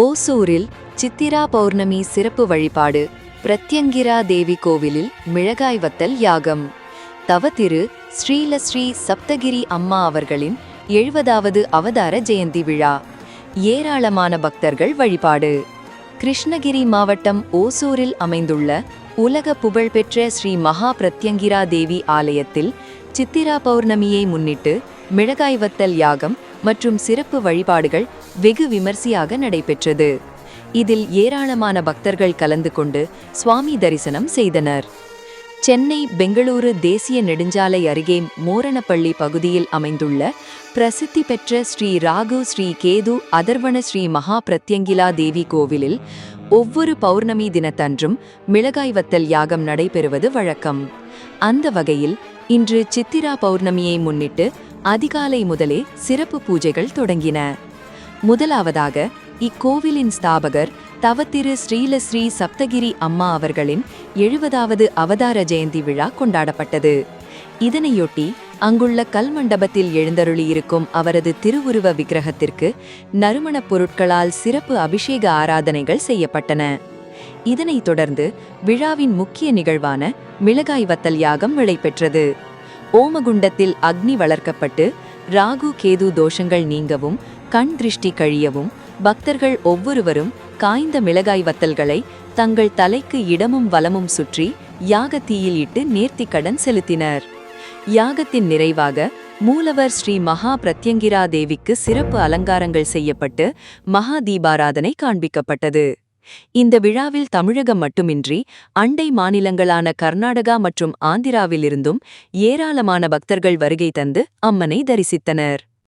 ஓசூரில் சித்திரா பௌர்ணமி சிறப்பு வழிபாடு. பிரத்யங்கிரா தேவி கோவிலில் மிளகாய் வத்தல் யாகம். தவத்திரு ஸ்ரீலஸ்ரீ சப்தகிரி அம்மா அவர்களின் 70வது அவதார ஜெயந்தி விழா. ஏராளமான பக்தர்கள் வழிபாடு. கிருஷ்ணகிரி மாவட்டம் ஓசூரில் அமைந்துள்ள உலக புகழ்பெற்ற ஸ்ரீ மகா பிரத்யங்கிரா தேவி ஆலயத்தில் சித்திரா பௌர்ணமியை முன்னிட்டு மிளகாய் வத்தல் யாகம் மற்றும் சிறப்பு வழிபாடுகள் வெகு விமர்சையாக நடைபெற்றது. இதில் ஏராளமான பக்தர்கள் கலந்து கொண்டு சுவாமி தரிசனம் செய்தனர். சென்னை பெங்களூரு தேசிய நெடுஞ்சாலை அருகே மோரணப்பள்ளி பகுதியில் அமைந்துள்ள பிரசித்தி பெற்ற ஸ்ரீ ராகு ஸ்ரீ கேது அதர்வண ஸ்ரீ மகா பிரத்யங்கிலா தேவி கோவிலில் ஒவ்வொரு பௌர்ணமி தினத்தன்றும் மிளகாய் வத்தல் யாகம் நடைபெறுவது வழக்கம். அந்த வகையில் இன்று சித்திரா பௌர்ணமியை முன்னிட்டு அதிகாலை முதலே சிறப்பு பூஜைகள் தொடங்கின. முதலாவதாக இக்கோவிலின் ஸ்தாபகர் தவத்திரு ஸ்ரீலஸ்ரீ சப்தகிரி அம்மா அவர்களின் 70வது அவதார ஜெயந்தி விழா கொண்டாடப்பட்டது. இதனையொட்டி அங்குள்ள கல்மண்டபத்தில் எழுந்தருளியிருக்கும் அவரது திருவுருவ விக்கிரகத்திற்கு நறுமணப் பொருட்களால் சிறப்பு அபிஷேக ஆராதனைகள் செய்யப்பட்டன. இதனைத் தொடர்ந்து விழாவின் முக்கிய நிகழ்வான மிளகாய் வத்தல் யாகம் நடைபெற்றது. ஓமகுண்டத்தில் அக்னி வளர்க்கப்பட்டு ராகு கேது தோஷங்கள் நீங்கவும் கண் திருஷ்டி கழியவும் பக்தர்கள் ஒவ்வொருவரும் காய்ந்த மிளகாய் வத்தல்களை தங்கள் தலைக்கு இடமும் வலமும் சுற்றி யாகத்தீயில் இட்டு நேர்த்திக்கடன் செலுத்தினர். யாகத்தின் நிறைவாக மூலவர் ஸ்ரீ மகா பிரத்யங்கிரா தேவிக்கு சிறப்பு அலங்காரங்கள் செய்யப்பட்டு மகா தீபாராதனை காண்பிக்கப்பட்டது. இந்த விழாவில் தமிழகம் மட்டுமின்றி அண்டை மாநிலங்களான கர்நாடகா மற்றும் ஆந்திராவிலிருந்தும் ஏராளமான பக்தர்கள் வருகை தந்து அம்மனை தரிசித்தனர்.